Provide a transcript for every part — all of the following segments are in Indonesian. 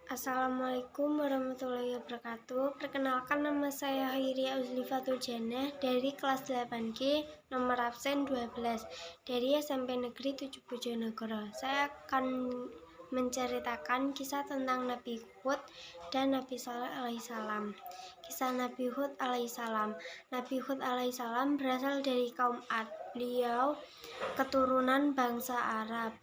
Assalamualaikum warahmatullahi wabarakatuh. Perkenalkan, nama saya Khairia Uzlifatul Jannah dari kelas 8G, nomor absen 12 dari SMP Negeri 7 Bojonegoro. Saya akan menceritakan kisah tentang Nabi Hud dan Nabi Saleh alaihissalam. Kisah Nabi Hud alaihissalam. Nabi Hud alaihissalam berasal dari kaum Ad. Beliau keturunan bangsa Arab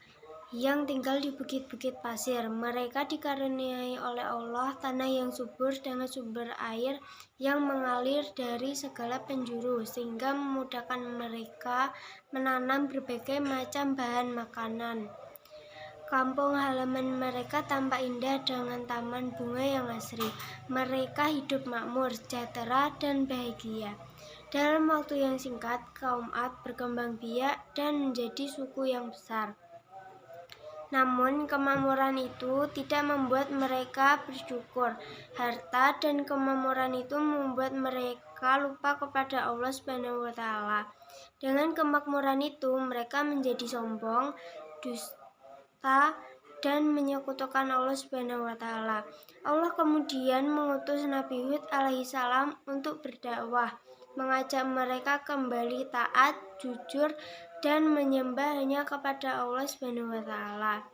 yang tinggal di bukit-bukit pasir. Mereka dikaruniai oleh Allah tanah yang subur dengan sumber air yang mengalir dari segala penjuru, sehingga memudahkan mereka menanam berbagai macam bahan makanan. Kampung halaman mereka tampak indah dengan taman bunga yang asri. Mereka hidup makmur, sejahtera, dan bahagia. Dalam waktu yang singkat, kaum Ad berkembang biak dan menjadi suku yang besar. Namun, kemakmuran itu tidak membuat mereka bersyukur. Harta dan kemakmuran itu membuat mereka lupa kepada Allah Subhanahu wa Ta'ala. Dengan kemakmuran itu, mereka menjadi sombong, dusta, dan menyekutukan Allah Subhanahu wa Ta'ala. Allah kemudian mengutus Nabi Hud alaihissalam untuk berdakwah, mengajak mereka kembali taat, jujur, dan menyembah hanya kepada Allah Subhanahu wa Ta'ala.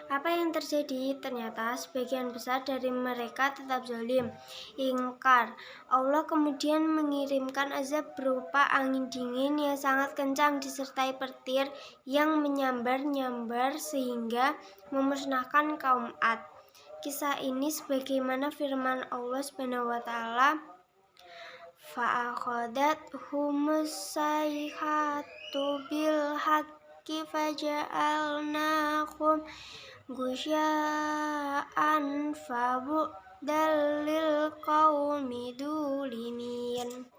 Apa yang terjadi? Ternyata sebagian besar dari mereka tetap zalim, ingkar. Allah kemudian mengirimkan azab berupa angin dingin yang sangat kencang disertai petir yang menyambar-nyambar sehingga memusnahkan kaum Ad. Kisah ini sebagaimana firman Allah Subhanahu wa Ta'ala, fa'akhadathumus sayhatu bil haqqi faja'alnahum gusya'an fabu'dal lil qaumi dulimin.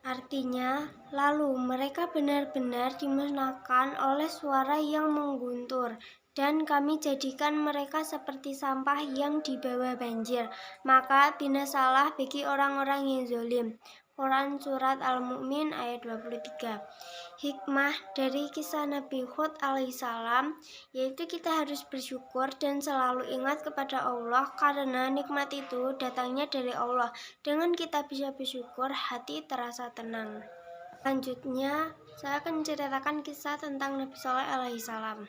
Artinya, lalu mereka benar-benar dimusnahkan oleh suara yang mengguntur, dan kami jadikan mereka seperti sampah yang dibawa banjir. Maka binasalah bagi orang-orang yang zalim. Quran Surat Al-Mu'min ayat 23. Hikmah dari kisah Nabi Hud alaihissalam yaitu kita harus bersyukur dan selalu ingat kepada Allah, karena nikmat itu datangnya dari Allah. Dengan kita bisa bersyukur, hati terasa tenang. Selanjutnya, saya akan menceritakan kisah tentang Nabi Saleh alaihissalam.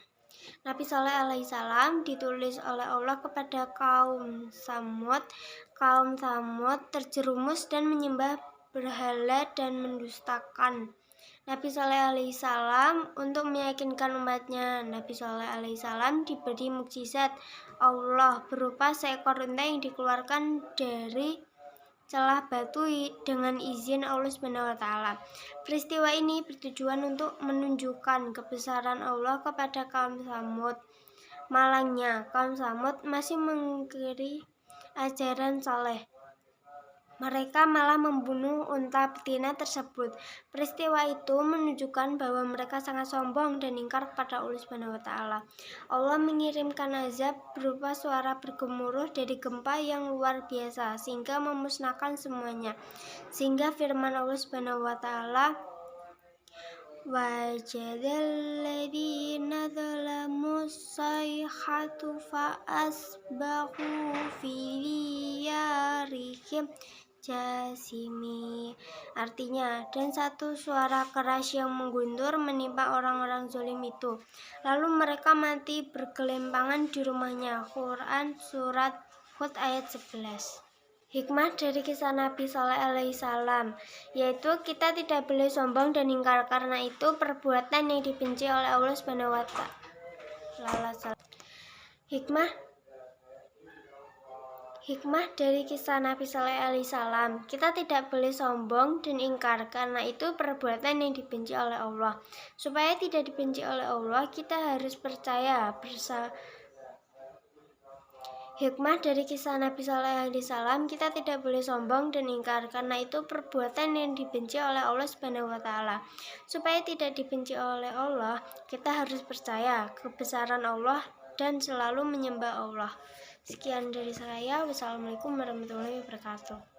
Nabi Saleh alaihissalam ditulis oleh Allah kepada kaum Tsamud. Kaum Tsamud terjerumus dan menyembah berhala dan mendustakan Nabi Saleh alaihissalam. Untuk meyakinkan umatnya, Nabi Saleh alaihissalam diberi mukjizat Allah berupa seekor unta yang dikeluarkan dari celah batu dengan izin Allah Subhanahu wa Ta'ala. Peristiwa ini bertujuan untuk menunjukkan kebesaran Allah kepada kaum Tsamud. Malangnya, kaum Tsamud masih mengingkari ajaran Saleh. Mereka malah membunuh unta betina tersebut. Peristiwa itu menunjukkan bahwa mereka sangat sombong dan ingkar kepada Allah Subhanahu wa Ta'ala. Allah mengirimkan azab berupa suara bergemuruh dari gempa yang luar biasa sehingga memusnahkan semuanya. Sehingga firman Allah Subhanahu wa Ta'ala, wajadal ladzina zalamu sayhatu fa asbahu fi diyarihim jasimi. Artinya, dan satu suara keras yang mengguntur menimpa orang-orang zalim itu, lalu mereka mati bergelimpangan di rumahnya. Quran Surat Hud ayat 11. Hikmah dari kisah Nabi Saleh alaihissalam yaitu kita tidak boleh sombong dan ingkar, karena itu perbuatan yang dibenci oleh Allah Subhanahu wa Ta'ala. Hikmah dari kisah Nabi Saleh alaihissalam, kita tidak boleh sombong dan ingkar, karena itu perbuatan yang dibenci oleh Allah. Supaya tidak dibenci oleh Allah, kita harus percaya Hikmah dari kisah Nabi Saleh alaihissalam, kita tidak boleh sombong dan ingkar, karena itu perbuatan yang dibenci oleh Allah Subhanahu wa Ta'ala. Supaya tidak dibenci oleh Allah, kita harus percaya kebesaran Allah dan selalu menyembah Allah. Sekian dari saya. Wassalamualaikum warahmatullahi wabarakatuh.